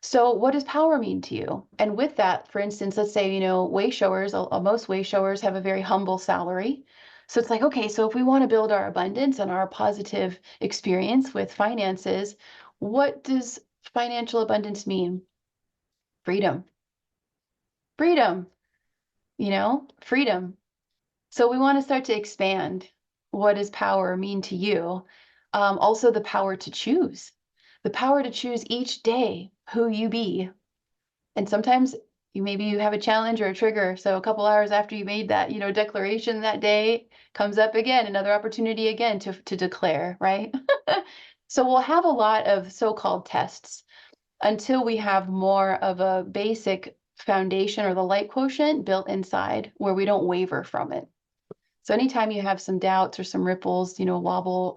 So what does power mean to you? And with that, for instance, let's say, wayshowers, most wayshowers have a very humble salary. So it's like, okay, so if we want to build our abundance and our positive experience with finances, what does financial abundance mean? Freedom, freedom, freedom. So we want to start to expand. What does power mean to you? Also the power to choose, the power to choose each day who you be. And sometimes maybe you have a challenge or a trigger. So a couple hours after you made that, declaration that day comes up again, another opportunity again to declare, right? So we'll have a lot of so-called tests until we have more of a basic foundation or the light quotient built inside where we don't waver from it. So anytime you have some doubts or some ripples, wobble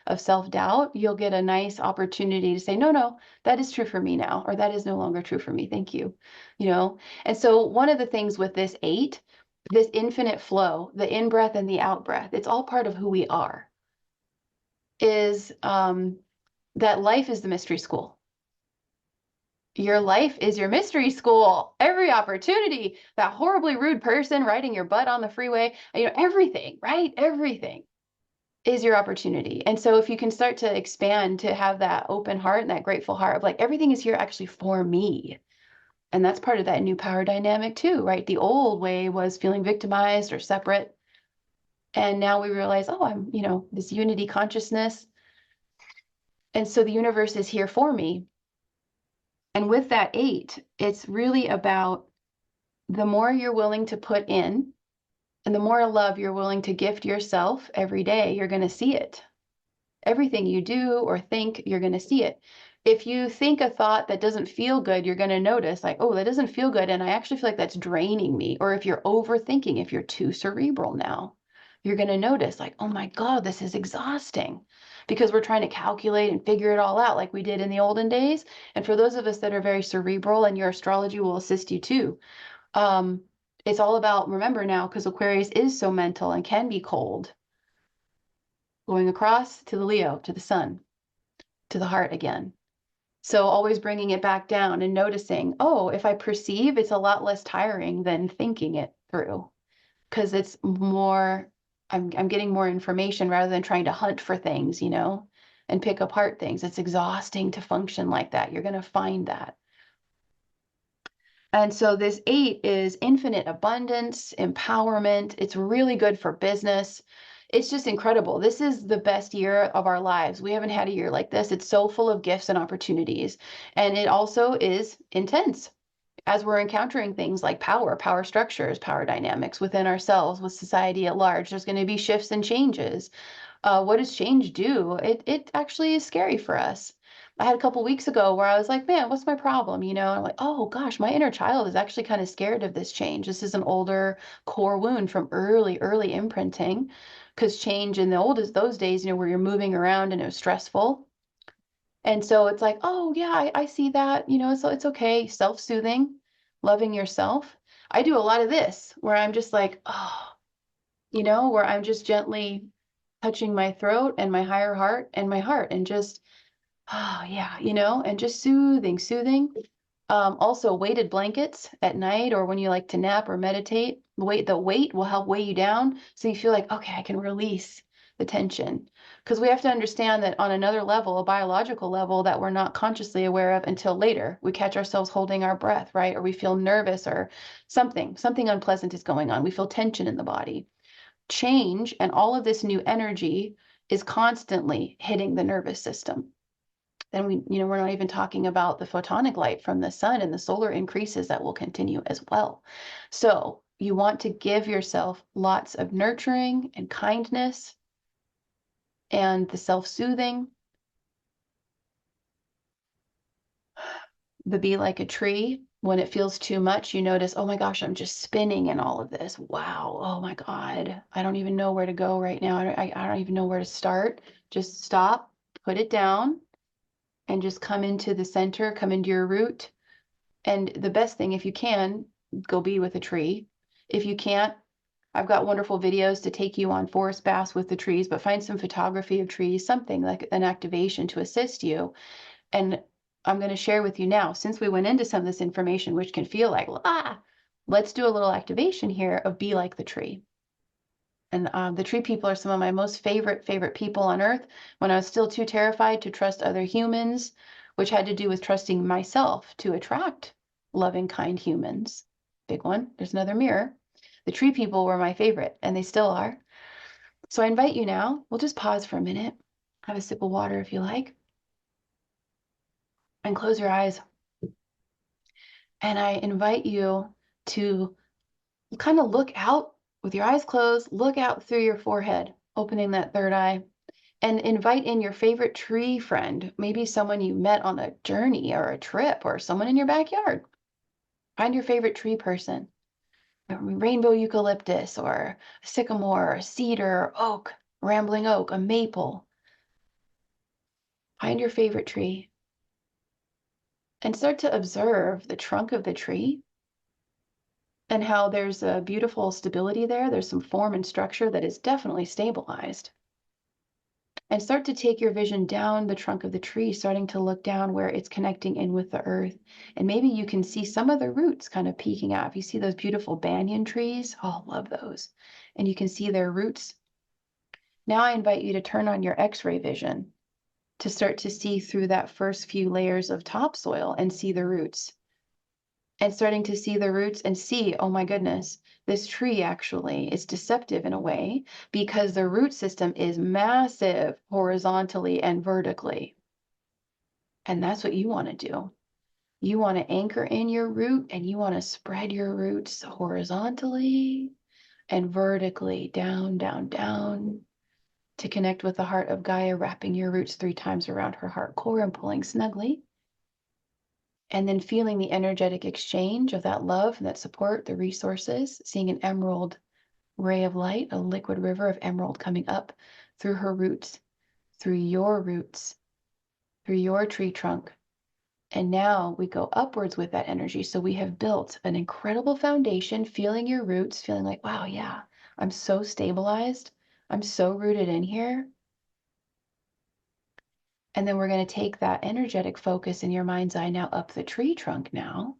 of self-doubt, you'll get a nice opportunity to say, no, no, that is true for me now, or that is no longer true for me. Thank you. And so one of the things with this 8, this infinite flow, the in-breath and the out-breath, it's all part of who we are, is that life is the mystery school. Your life is your mystery school. Every opportunity, that horribly rude person riding your butt on the freeway, everything, right? Everything is your opportunity. And so if you can start to expand to have that open heart and that grateful heart of like, everything is here actually for me. And that's part of that new power dynamic too, right? The old way was feeling victimized or separate. And now we realize, oh, I'm, this unity consciousness. And so the universe is here for me. And with that 8, it's really about the more you're willing to put in and the more love you're willing to gift yourself every day, you're going to see it. Everything you do or think, you're going to see it. If you think a thought that doesn't feel good, you're going to notice like, oh, that doesn't feel good. And I actually feel like that's draining me. Or if you're overthinking, if you're too cerebral now, you're going to notice like, oh my God, this is exhausting, because we're trying to calculate and figure it all out like we did in the olden days. And for those of us that are very cerebral, and your astrology will assist you too, it's all about, remember now, because Aquarius is so mental and can be cold, going across to the Leo, to the sun, to the heart again. So always bringing it back down and noticing, oh, if I perceive, it's a lot less tiring than thinking it through, because it's more, I'm getting more information rather than trying to hunt for things, and pick apart things. It's exhausting to function like that. You're going to find that. And so this 8 is infinite abundance, empowerment. It's really good for business. It's just incredible. This is the best year of our lives. We haven't had a year like this. It's so full of gifts and opportunities. And it also is intense as we're encountering things like power structures, power dynamics within ourselves, with society at large. There's going to be shifts and changes. What does change do? It actually is scary for us. I had a couple weeks ago where I was like, man, what's my problem? I'm like, oh gosh, my inner child is actually kind of scared of this change. This is an older core wound from early imprinting, because change in the oldest those days, where you're moving around and it was stressful. And so it's like, oh yeah, I see that, so it's okay. Self-soothing, loving yourself. I do a lot of this where I'm just like, oh, where I'm just gently touching my throat and my higher heart and my heart, and just, oh yeah, and just soothing. Also weighted blankets at night, or when you like to nap or meditate, the weight will help weigh you down. So you feel like, okay, I can release the tension. Because we have to understand that on another level, a biological level that we're not consciously aware of until later, we catch ourselves holding our breath, right? Or we feel nervous, or something unpleasant is going on. We feel tension in the body. Change and all of this new energy is constantly hitting the nervous system. Then we're not even talking about the photonic light from the sun and the solar increases that will continue as well. So you want to give yourself lots of nurturing and kindness and the self-soothing, the be like a tree. When it feels too much, you notice, oh my gosh, I'm just spinning in all of this. Wow. Oh my God. I don't even know where to go right now. I don't even know where to start. Just stop, put it down, and just come into the center, come into your root. And the best thing, if you can, go be with a tree. If you can't, I've got wonderful videos to take you on forest baths with the trees, but find some photography of trees, something like an activation to assist you. And I'm going to share with you now, since we went into some of this information, which can feel like, let's do a little activation here of be like the tree. And the tree people are some of my most favorite people on earth. When I was still too terrified to trust other humans, which had to do with trusting myself to attract loving, kind humans. Big one. There's another mirror. The tree people were my favorite, and they still are. So I invite you now, we'll just pause for a minute, have a sip of water if you like, and close your eyes. And I invite you to kind of look out with your eyes closed, look out through your forehead, opening that third eye, and invite in your favorite tree friend, maybe someone you met on a journey or a trip or someone in your backyard. Find your favorite tree person, a rainbow eucalyptus or a sycamore or a cedar or oak, rambling oak, a maple. Find your favorite tree and start to observe the trunk of the tree and how there's a beautiful stability there. There's some form and structure that is definitely stabilized. And start to take your vision down the trunk of the tree, starting to look down where it's connecting in with the earth. And maybe you can see some of the roots kind of peeking out. If you see those beautiful banyan trees, oh, love those. And you can see their roots. Now I invite you to turn on your X-ray vision to start to see through that first few layers of topsoil and see the roots. And starting to see the roots and see, oh my goodness, this tree actually is deceptive in a way because the root system is massive horizontally and vertically. And that's what you want to do. You want to anchor in your root and you want to spread your roots horizontally and vertically down, down, down to connect with the heart of Gaia, wrapping your roots 3 times around her heart core and pulling snugly. And then feeling the energetic exchange of that love and that support, the resources, seeing an emerald ray of light, a liquid river of emerald coming up through her roots, through your tree trunk. And now we go upwards with that energy. So we have built an incredible foundation, feeling your roots, feeling like, wow, yeah, I'm so stabilized. I'm so rooted in here. And then we're going to take that energetic focus in your mind's eye now up the tree trunk now,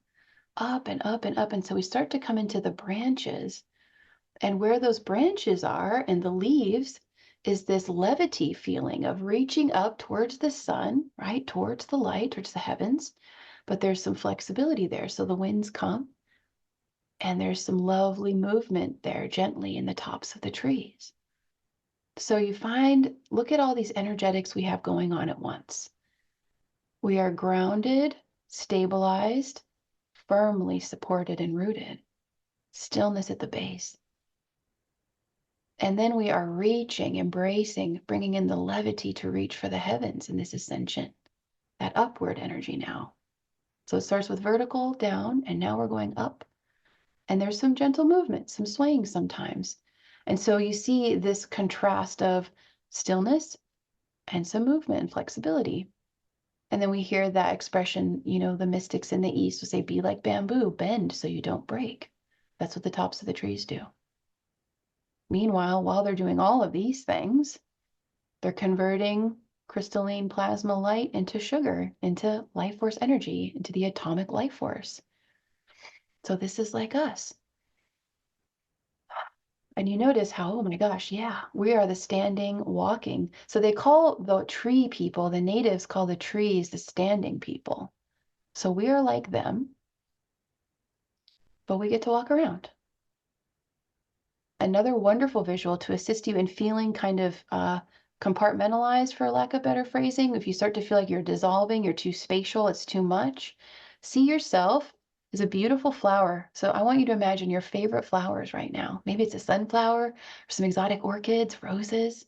up and up and up. And so we start to come into the branches. And where those branches are and the leaves is this levity feeling of reaching up towards the sun, right? Towards the light, towards the heavens. But there's some flexibility there. So the winds come and there's some lovely movement there gently in the tops of the trees. So you find, look at all these energetics we have going on at once. We are grounded, stabilized, firmly supported and rooted. Stillness at the base. And then we are reaching, embracing, bringing in the levity to reach for the heavens in this ascension, that upward energy now. So it starts with vertical down, and now we're going up. And there's some gentle movement, some swaying sometimes. And so you see this contrast of stillness and some movement and flexibility. And then we hear that expression, you know, the mystics in the East will say, be like bamboo, bend so you don't break. That's what the tops of the trees do. Meanwhile, while they're doing all of these things, they're converting crystalline plasma light into sugar, into life force energy, into the atomic life force. So this is like us. And you notice how, oh my gosh, yeah, we are the standing, walking. So they call the tree people, the natives call the trees the standing people. So we are like them, but we get to walk around. Another wonderful visual to assist you in feeling kind of compartmentalized, for lack of better phrasing. If you start to feel like you're dissolving, you're too spatial, it's too much, see yourself as a beautiful flower. So I want you to imagine your favorite flowers right now. Maybe it's a sunflower or some exotic orchids, roses.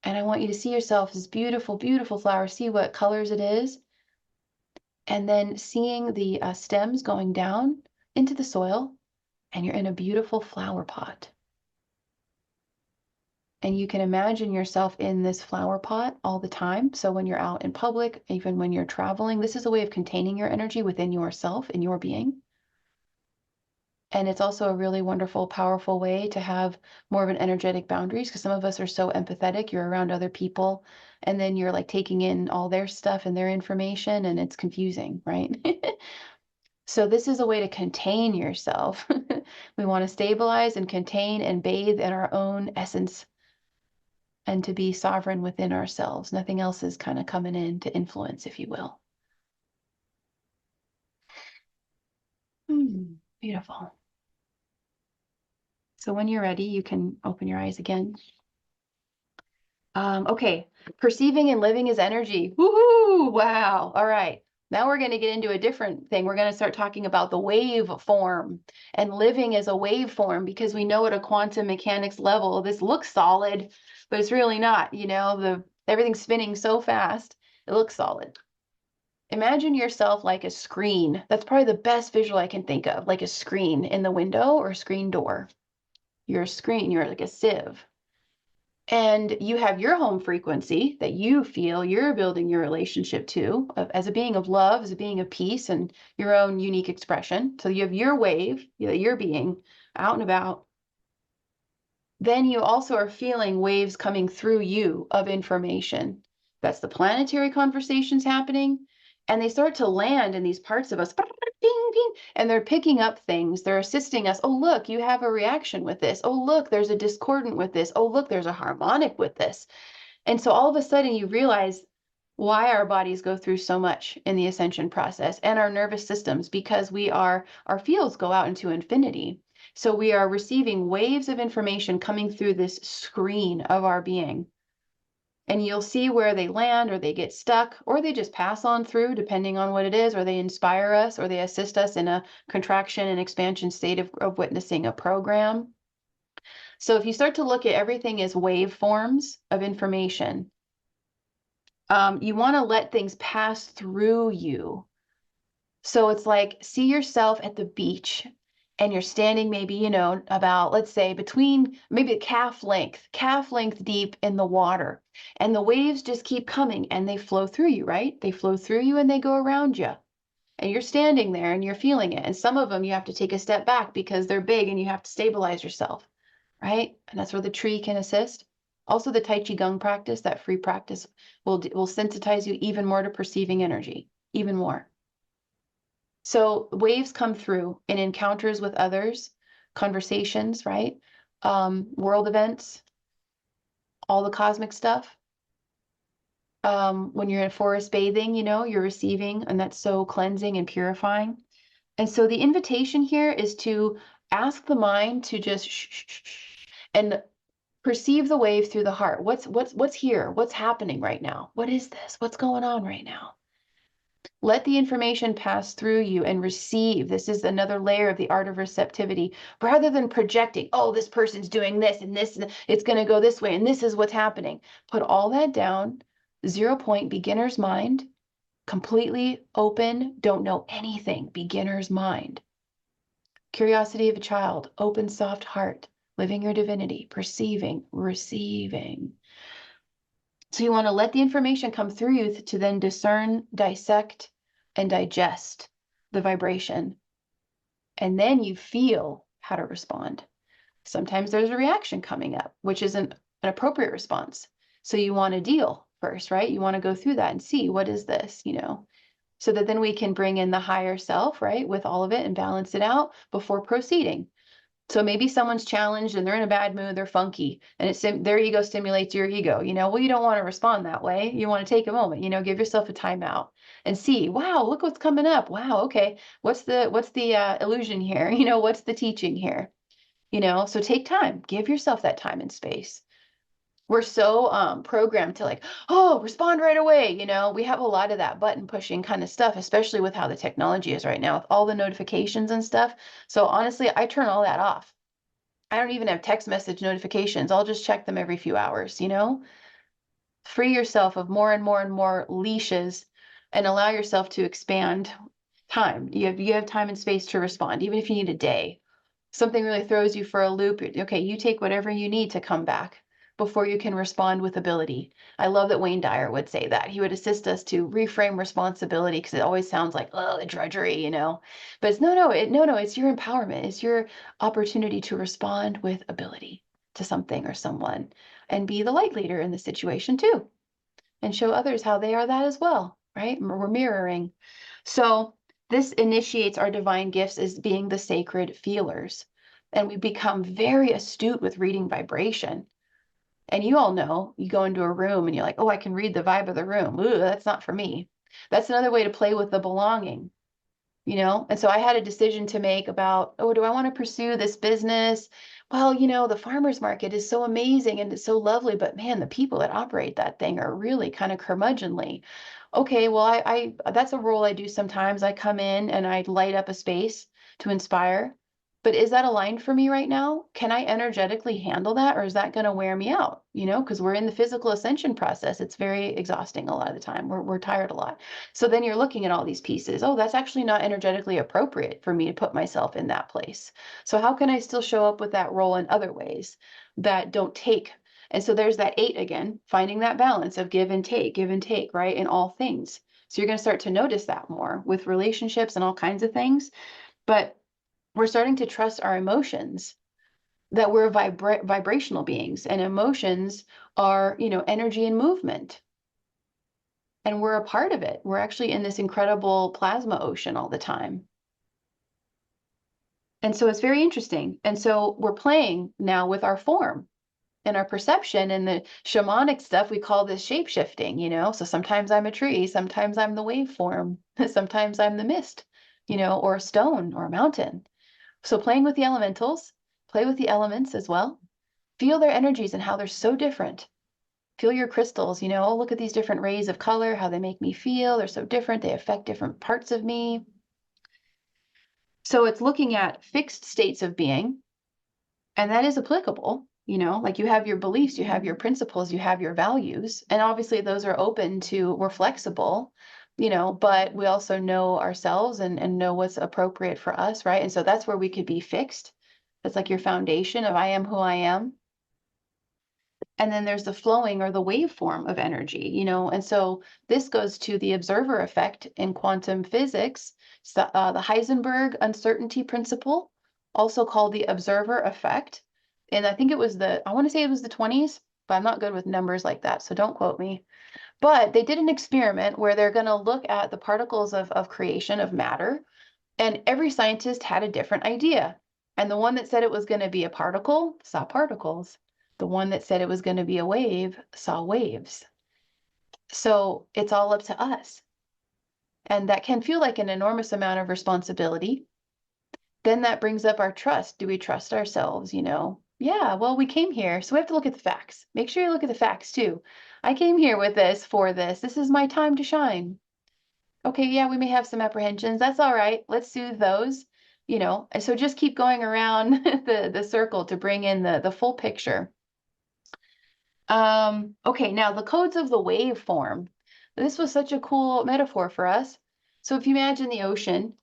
And I want you to see yourself as beautiful, beautiful flower. See what colors it is. And then seeing the stems going down into the soil, and you're in a beautiful flower pot. And you can imagine yourself in this flower pot all the time. So when you're out in public, even when you're traveling, this is a way of containing your energy within yourself, in your being. And it's also a really wonderful, powerful way to have more of an energetic boundaries, because some of us are so empathetic. You're around other people and then you're like taking in all their stuff and their information, and it's confusing, right? So this is a way to contain yourself. We want to stabilize and contain and bathe in our own essence and to be sovereign within ourselves. Nothing else is kind of coming in to influence, if you will. Beautiful. So when you're ready, you can open your eyes again. Okay, perceiving and living as energy. Woohoo! Wow. All right. Now we're going to get into a different thing. We're going to start talking about the wave form and living as a wave form, because we know at a quantum mechanics level, this looks solid, but it's really not. You know, everything's spinning so fast, it looks solid. Imagine yourself like a screen. That's probably the best visual I can think of, like a screen in the window or a screen door. You're a screen, you're like a sieve. And you have your home frequency that you feel you're building your relationship to as a being of love, as a being of peace, and your own unique expression. So you have your wave that you're being out and about. Then you also are feeling waves coming through you of information. That's the planetary conversations happening. And they start to land in these parts of us, ping, ping, and they're picking up things. They're assisting us. Oh, look, you have a reaction with this. Oh, look, there's a discordant with this. Oh, look, there's a harmonic with this. And so all of a sudden you realize why our bodies go through so much in the ascension process, and our nervous systems, because our fields go out into infinity. So we are receiving waves of information coming through this screen of our being. And you'll see where they land, or they get stuck, or they just pass on through, depending on what it is, or they inspire us, or they assist us in a contraction and expansion state of witnessing a program. So if you start to look at everything as waveforms of information, you want to let things pass through you. So it's like, see yourself at the beach and you're standing maybe, you know, about, let's say, between maybe calf length deep in the water. And the waves just keep coming and they flow through you, right? They flow through you and they go around you. And you're standing there and you're feeling it. And some of them you have to take a step back because they're big and you have to stabilize yourself, right? And that's where the tree can assist. Also, the Tai Chi Gong practice, that free practice, will sensitize you even more to perceiving energy, even more. So waves come through in encounters with others, conversations, right? World events, all the cosmic stuff. When you're in forest bathing, you know, you're receiving, and that's so cleansing and purifying. And so the invitation here is to ask the mind to just and perceive the wave through the heart. What's here? What's happening right now? What is this? What's going on right now? Let the information pass through you and receive. This is another layer of the art of receptivity. Rather than projecting, oh, this person's doing this and this, it's going to go this way and this is what's happening. Put all that down. 0 point beginner's mind, completely open, don't know anything, beginner's mind. Curiosity of a child, open, soft heart, living your divinity, perceiving, receiving. So you want to let the information come through you to then discern, dissect, and digest the vibration. And then you feel how to respond. Sometimes there's a reaction coming up, which is an appropriate response. So you want to deal first, right? You want to go through that and see, what is this, you know, so that then we can bring in the higher self, right, with all of it and balance it out before proceeding. So maybe someone's challenged and they're in a bad mood, they're funky, and their ego stimulates your ego, you know, well, you don't want to respond that way. You want to take a moment, you know, give yourself a timeout and see, wow, look what's coming up. Wow. Okay. What's the illusion here? You know, what's the teaching here? You know, so take time, give yourself that time and space. We're so programmed to like, oh, respond right away. You know, we have a lot of that button pushing kind of stuff, especially with how the technology is right now, with all the notifications and stuff. So honestly, I turn all that off. I don't even have text message notifications. I'll just check them every few hours, you know? Free yourself of more and more and more leashes and allow yourself to expand time. You have time and space to respond, even if you need a day. Something really throws you for a loop. Okay, you take whatever you need to come back. before you can respond with ability. I love that Wayne Dyer would say that. He would assist us to reframe responsibility because it always sounds like, oh, the drudgery, But it's no, it's your empowerment. It's your opportunity to respond with ability to something or someone and be the light leader in the situation too, and show others how they are that as well, right? We're mirroring. So this initiates our divine gifts as being the sacred feelers. And we become very astute with reading vibration. And you all know, you go into a room and you're like, oh, I can read the vibe of the room. Ooh, that's not for me. That's another way to play with the belonging. And so I had a decision to make about, oh, do I want to pursue this business? Well, the farmer's market is so amazing and it's so lovely, but man, the people that operate that thing are really kind of curmudgeonly. Okay, well, I that's a role I do sometimes. I come in and I light up a space to inspire. But is that aligned for me right now? Can I energetically handle that, or is that going to wear me out? Because we're in the physical ascension process. It's very exhausting a lot of the time. We're tired a lot. So then you're looking at all these pieces. Oh, that's actually not energetically appropriate for me to put myself in that place. So how can I still show up with that role in other ways that don't take? And so there's that 8 again, finding that balance of give and take, right? In all things. So you're going to start to notice that more with relationships and all kinds of things. But we're starting to trust our emotions, that we're vibrational beings, and emotions are, energy and movement. And we're a part of it. We're actually in this incredible plasma ocean all the time. And so it's very interesting. And so we're playing now with our form and our perception, and the shamanic stuff. We call this shape shifting, So sometimes I'm a tree, sometimes I'm the waveform, sometimes I'm the mist, or a stone or a mountain. So playing with the elementals, play with the elements as well. Feel their energies and how they're so different. Feel your crystals, oh, look at these different rays of color, how they make me feel. They're so different. They affect different parts of me. So it's looking at fixed states of being, and that is applicable, like you have your beliefs, you have your principles, you have your values, and obviously those are open to, we're flexible, but we also know ourselves and know what's appropriate for us, right? And so that's where we could be fixed. That's like your foundation of I am who I am. And then there's the flowing or the waveform of energy, and so this goes to the observer effect in quantum physics. So, the Heisenberg uncertainty principle, also called the observer effect. And I think I want to say it was the 20s, but I'm not good with numbers like that, so don't quote me. But they did an experiment where they're going to look at the particles of creation of matter, and every scientist had a different idea. And the one that said it was going to be a particle saw particles. The one that said it was going to be a wave saw waves. So it's all up to us. And that can feel like an enormous amount of responsibility. Then that brings up our trust. Do we trust ourselves? Yeah, well, we came here, so we have to look at the facts. Make sure you look at the facts too. I came here with this for this. This is my time to shine. Okay, yeah, we may have some apprehensions. That's all right. Let's soothe those, And so just keep going around the circle to bring in the full picture. Okay, now the codes of the waveform. This was such a cool metaphor for us. So if you imagine the ocean,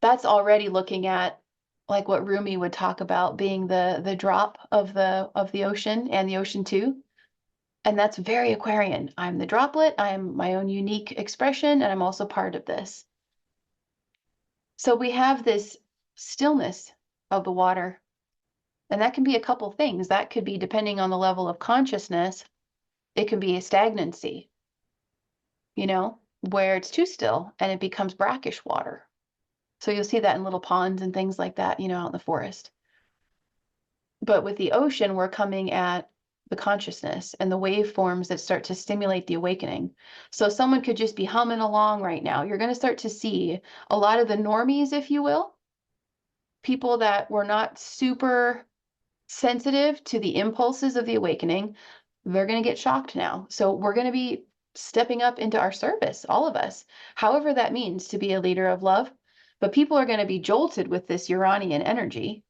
that's already looking at like what Rumi would talk about being the drop of the ocean, and the ocean too. And that's very Aquarian. I'm the droplet, I'm my own unique expression, and I'm also part of this. So we have this stillness of the water. And that can be a couple things. That could be, depending on the level of consciousness, it can be a stagnancy, where it's too still and it becomes brackish water. So you'll see that in little ponds and things like that, out in the forest. But with the ocean, we're coming at the consciousness and the waveforms that start to stimulate the awakening. So someone could just be humming along right now. You're going to start to see a lot of the normies, if you will, people that were not super sensitive to the impulses of the awakening. They're going to get shocked now. So we're going to be stepping up into our service, all of us, however that means to be a leader of love. But people are going to be jolted with this Uranian energy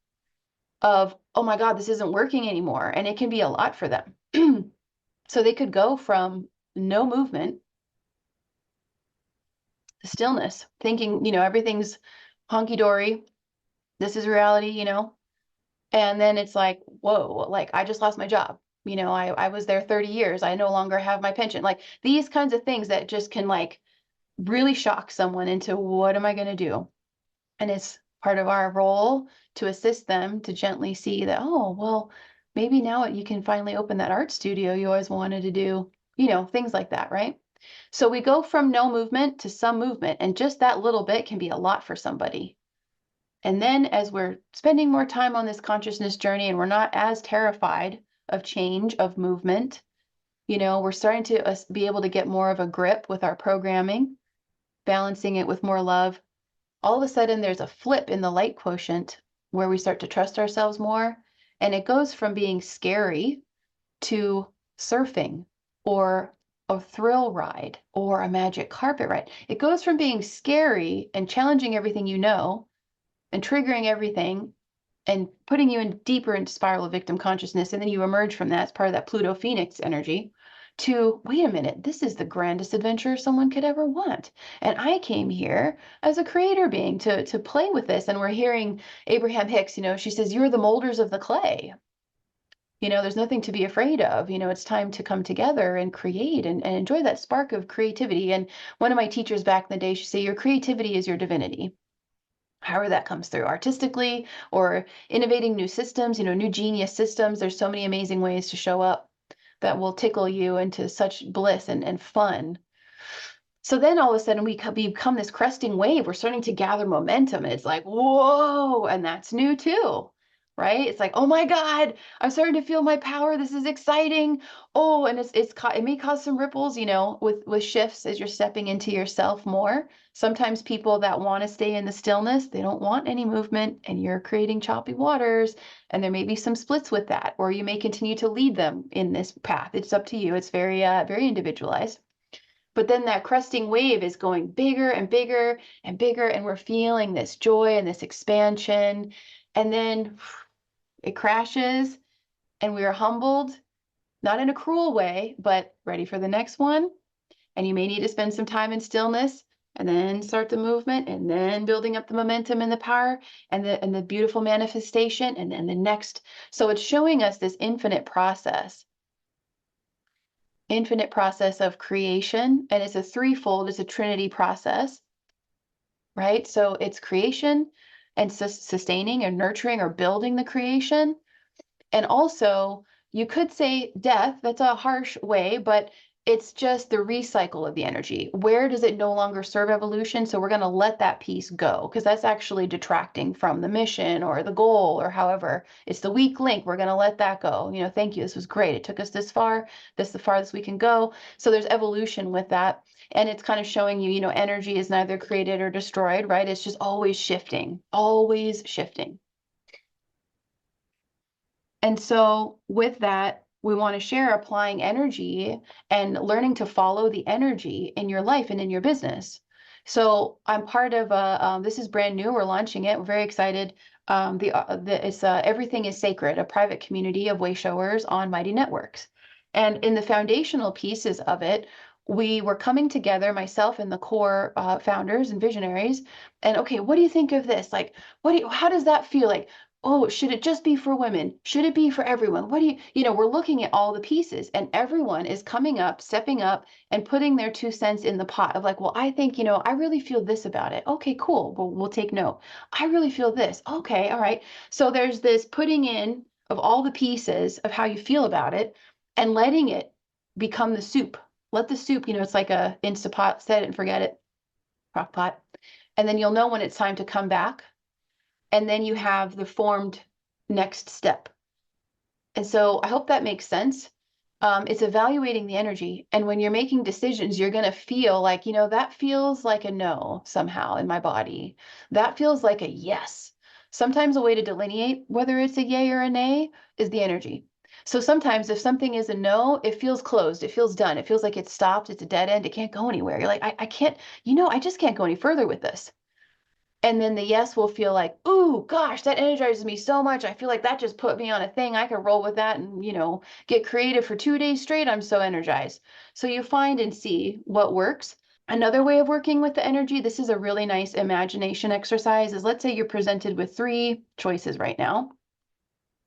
of, oh my God, this isn't working anymore. And it can be a lot for them. So they could go from no movement to stillness, thinking, everything's honky-dory. This is reality, And then it's like, whoa, like I just lost my job. You know, I was there 30 years. I no longer have my pension. Like these kinds of things that just can like really shock someone into what am I going to do? And it's part of our role to assist them to gently see that, oh, well, maybe now you can finally open that art studio you always wanted to do, you know, things like that, right? So we go from no movement to some movement, and just that little bit can be a lot for somebody. And then as we're spending more time on this consciousness journey and we're not as terrified of change, of movement, you know, we're starting to be able to get more of a grip with our programming, balancing it with more love. All of a sudden, there's a flip in the light quotient where we start to trust ourselves more. And it goes from being scary to surfing or a thrill ride or a magic carpet ride. It goes from being scary and challenging everything you know and triggering everything and putting you in deeper into spiral of victim consciousness. And then you emerge from that as part of that Pluto Phoenix energy to, wait a minute, this is the grandest adventure someone could ever want. And I came here as a creator being to play with this. And we're hearing Abraham Hicks, you know, she says, you're the molders of the clay. You know, there's nothing to be afraid of. You know, it's time to come together and create and enjoy that spark of creativity. And one of my teachers back in the day, she said, your creativity is your divinity. However that comes through artistically or innovating new systems, you know, new genius systems. There's so many amazing ways to show up that will tickle you into such bliss and fun. So then all of a sudden we become this cresting wave. We're starting to gather momentum and it's like, whoa, and that's new too, right? It's like, oh my God, I'm starting to feel my power. This is exciting. Oh, and it may cause some ripples, you know, with shifts as you're stepping into yourself more. Sometimes people that want to stay in the stillness, they don't want any movement and you're creating choppy waters and there may be some splits with that, or you may continue to lead them in this path. It's up to you. It's very individualized. But then that cresting wave is going bigger and bigger and bigger, and we're feeling this joy and this expansion. And then it crashes, and we are humbled, not in a cruel way, but ready for the next one. And you may need to spend some time in stillness and then start the movement and then building up the momentum and the power and the beautiful manifestation and then the next. So it's showing us this infinite process of creation. And it's a threefold, it's a trinity process, right? So it's creation and sustaining and nurturing or building the creation. And also, you could say death, that's a harsh way, but it's just the recycle of the energy. Where does it no longer serve evolution? So we're going to let that piece go because that's actually detracting from the mission or the goal or however. It's the weak link. We're going to let that go. You know, thank you. This was great. It took us this far. This is the farthest we can go. So there's evolution with that. And it's kind of showing you, you know, energy is neither created or destroyed, right? It's just always shifting, always shifting. And so with that, we want to share applying energy and learning to follow the energy in your life and in your business. So I'm part of this is brand new. We're launching it. We're very excited. It's Everything is Sacred, a private community of wayshowers on Mighty Networks. And in the foundational pieces of it, we were coming together, myself and the core founders and visionaries. And okay, what do you think of this? Like, how does that feel like? Oh, should it just be for women? Should it be for everyone? You know, we're looking at all the pieces and everyone is coming up, stepping up and putting their 2 cents in the pot of like, well, I think, you know, I really feel this about it. Okay, cool. We'll take note. I really feel this. Okay, all right. So there's this putting in of all the pieces of how you feel about it and letting it become the soup. Let the soup, you know, it's like a Instapot, set it and forget it, crock pot. And then you'll know when it's time to come back and then you have the formed next step. And so I hope that makes sense. It's evaluating the energy. And when you're making decisions, you're going to feel like, you know, that feels like a no somehow in my body. That feels like a yes. Sometimes a way to delineate whether it's a yay or a nay is the energy. So sometimes if something is a no, it feels closed. It feels done. It feels like it's stopped. It's a dead end. It can't go anywhere. You're like, I can't, you know, I just can't go any further with this. And then the yes will feel like, ooh, gosh, that energizes me so much. I feel like that just put me on a thing. I could roll with that and, you know, get creative for 2 days straight. I'm so energized. So you find and see what works. Another way of working with the energy, this is a really nice imagination exercise, is let's say you're presented with 3 choices right now.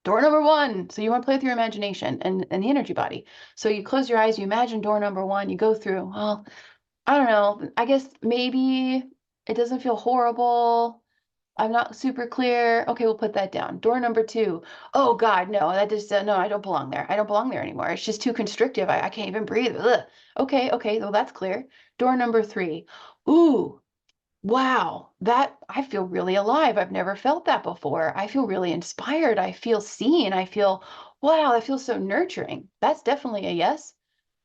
Door number 1. So you want to play with your imagination and the energy body. So you close your eyes, you imagine door number 1, you go through, well, I don't know, I guess maybe it doesn't feel horrible. I'm not super clear. Okay, we'll put that down. Door number 2. Oh God, no, that just, no, I don't belong there. I don't belong there anymore. It's just too constrictive. I can't even breathe. Ugh. Okay, well, that's clear. Door number 3. Ooh, wow, that, I feel really alive. I've never felt that before. I feel really inspired. I feel seen. I feel, wow, that feels so nurturing. That's definitely a yes.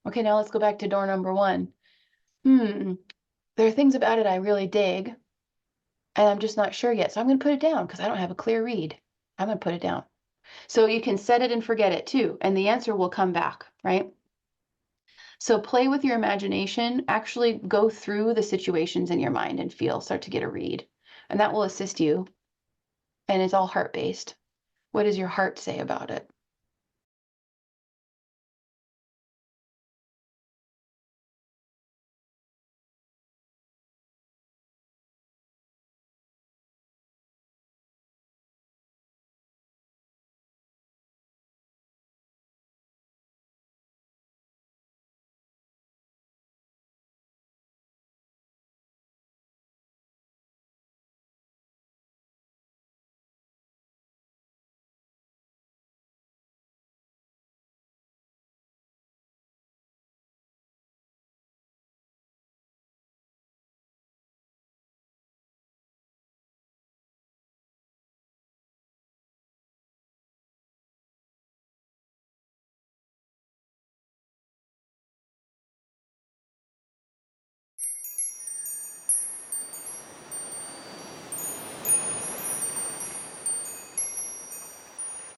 Okay, now let's go back to door number 1. There are things about it I really dig, and I'm just not sure yet. So I'm going to put it down because I don't have a clear read. I'm going to put it down. So you can set it and forget it too, and the answer will come back, right? So play with your imagination, actually go through the situations in your mind and start to get a read. And that will assist you. And it's all heart-based. What does your heart say about it?